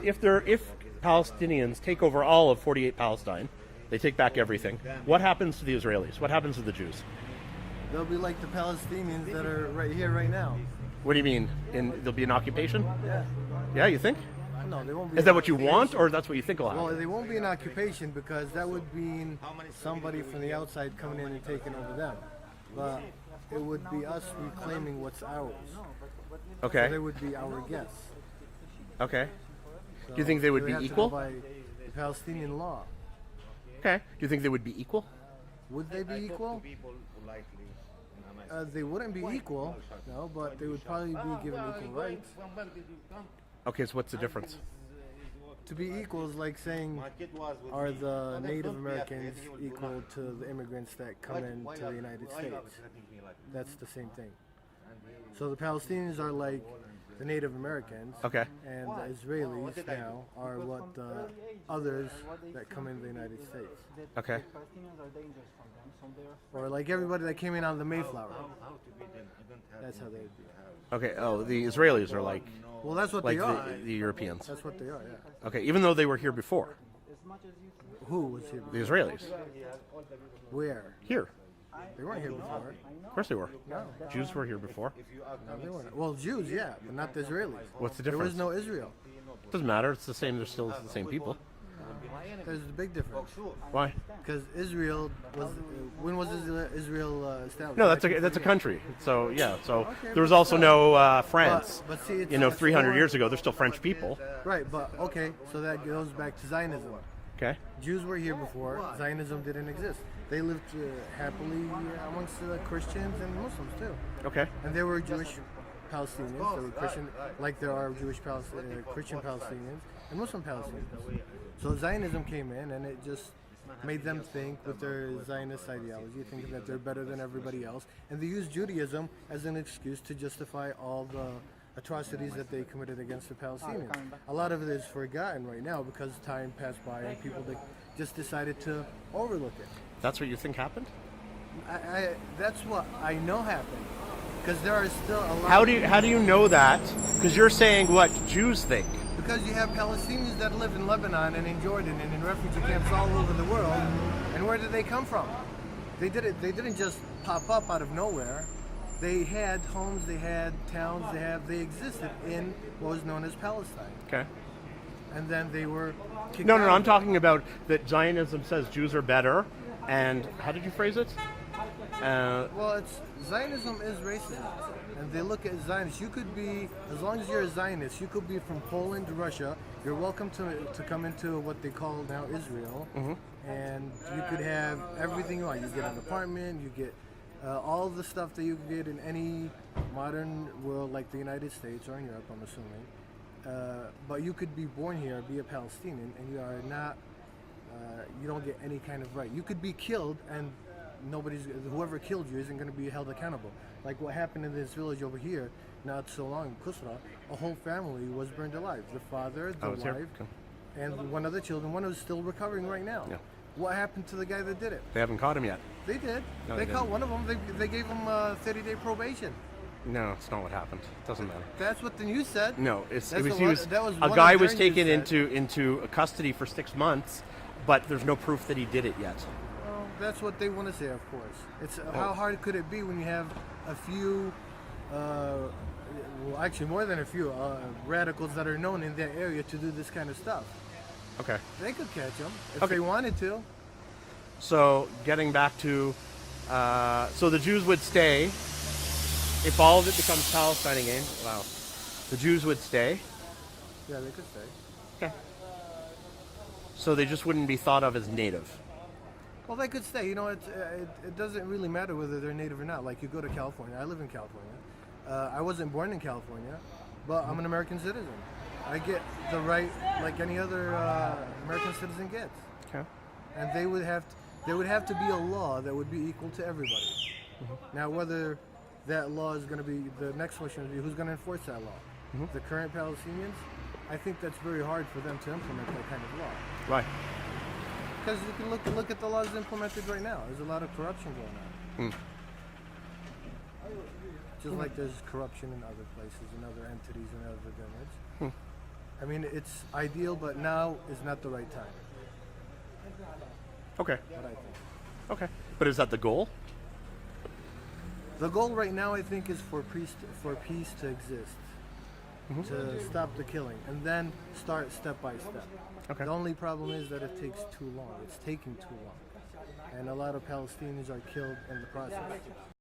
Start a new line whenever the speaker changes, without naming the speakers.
if Palestinians take over all of 48 Palestine, they take back everything. What happens to the Israelis? What happens to the Jews?
They'll be like the Palestinians that are right here, right now.
What do you mean? There'll be an occupation?
Yeah.
Yeah, you think?
No, they won't be.
Is that what you want, or that's what you think will happen?
Well, they won't be an occupation because that would mean somebody from the outside coming in and taking over them. But it would be us reclaiming what's ours.
Okay.
So they would be our guests.
Okay.
So
Do you think they would
we
be
have to
equal?
go by the Palestinian law.
Okay. Do you think they would be equal?
Would they be equal? They wouldn't be equal, no, but they would probably be given equal rights.
Okay, so what's the difference?
To be equal is like saying, are the Native Americans equal to the immigrants that come into the United States? That's the same thing. So the Palestinians are like the Native Americans,
Okay.
and the Israelis now are what the others that come into the United States.
Okay.
Or like everybody that came in on the Mayflower. That's how they would be.
Okay. Oh, the Israelis are like
Well, that's what
like
they are.
the Europeans.
That's what they are, yeah.
Okay, even though they were here before.
Who was here?
The Israelis.
Where?
Here.
They weren't here before.
Of course they were.
No.
Jews were here before.
No, they weren't. Well, Jews, yeah, but not the Israelis.
What's the
There was
difference?
no Israel.
Doesn't matter. It's the same. They're still the same people.
There's a big difference.
Why?
Because Israel was. When was Israel established?
No, that's a country. So yeah. So
Okay,
there was
but
also
still.
no France.
But see, it's,
You know,
it's
300
more-
years ago, they're still French people.
Right, but okay, so that goes back to Zionism.
Okay.
Jews were here before. Zionism didn't exist. They lived happily amongst the Christians and Muslims too.
Okay.
And there were Jewish Palestinians, there were Christian, like there are Jewish Christian Palestinians and Muslim Palestinians. So Zionism came in and it just made them think with their Zionist ideology, thinking that they're better than everybody else. And they used Judaism as an excuse to justify all the atrocities that they committed against the Palestinians. A lot of it is forgotten right now because time passed by and people just decided to overlook it.
That's what you think happened?
That's what I know happened. Because there are still a lot.
How do you know that? Because you're saying what Jews think.
Because you have Palestinians that live in Lebanon and in Jordan and in refugee camps all over the world. And where did they come from? They didn't just pop up out of nowhere. They had homes, they had towns, they existed in what was known as Palestine.
Okay.
And then they were kicked
No,
out
I'm
of it.
talking about that Zionism says Jews are better, and how did you phrase it?
Well, Zionism is racism, and they look at Zionists. You could be, as long as you're a Zionist, you could be from Poland, Russia. You're welcome to come into what they call now Israel, and you could have everything you want. You get an apartment, you get all the stuff that you get in any modern world, like the United States or in Europe, I'm assuming. But you could be born here, be a Palestinian, and you are not. You don't get any kind of right. You could be killed, and whoever killed you isn't going to be held accountable. Like what happened in this village over here, not so long in Kusra, a whole family was burned alive. The father, the
was
wife,
here? Okay.
and one of the children. One is still recovering right now.
Yeah.
What happened to the guy that did it?
They haven't caught him yet.
They did.
No,
they
they
caught
didn't.
one of them. They gave him 30-day probation.
No, it's not what happened. It doesn't matter.
That's what the news said.
No, it
That's
was,
the
he
one-
was
that was
a
one
guy
of
was
their
taken
news
into custody for 6 months, but there's no proof that he did it yet.
Well, that's what they want to say, of course. It's how hard could it be when you have a few, well, actually more than a few radicals that are known in that area to do this kind of stuff.
Okay.
They could catch them if
Okay.
they wanted to.
So getting back to, so the Jews would stay if all of it becomes Palestine again. Wow. The Jews would stay.
Yeah, they could stay.
Okay. So they just wouldn't be thought of as native.
Well, they could stay. You know, it doesn't really matter whether they're native or not. Like you go to California. I live in California. I wasn't born in California, but I'm an American citizen. I get the right like any other American citizen gets.
Okay.
And there would have to be a law that would be equal to everybody. Now, whether that law is going to be, the next question would be who's going to enforce that law? The current Palestinians? I think that's very hard for them to implement that kind of law.
Why?
Because you can look at the laws implemented right now. There's a lot of corruption going on. Just like there's corruption in other places, in other entities, in other governments. I mean, it's ideal, but now is not the right time.
Okay.
What I think.
Okay. But is that the goal?
The goal right now, I think, is for peace to exist, to stop the killing, and then start step by step.
Okay.
The only problem is that it takes too long. It's taking too long, and a lot of Palestinians are killed in the process.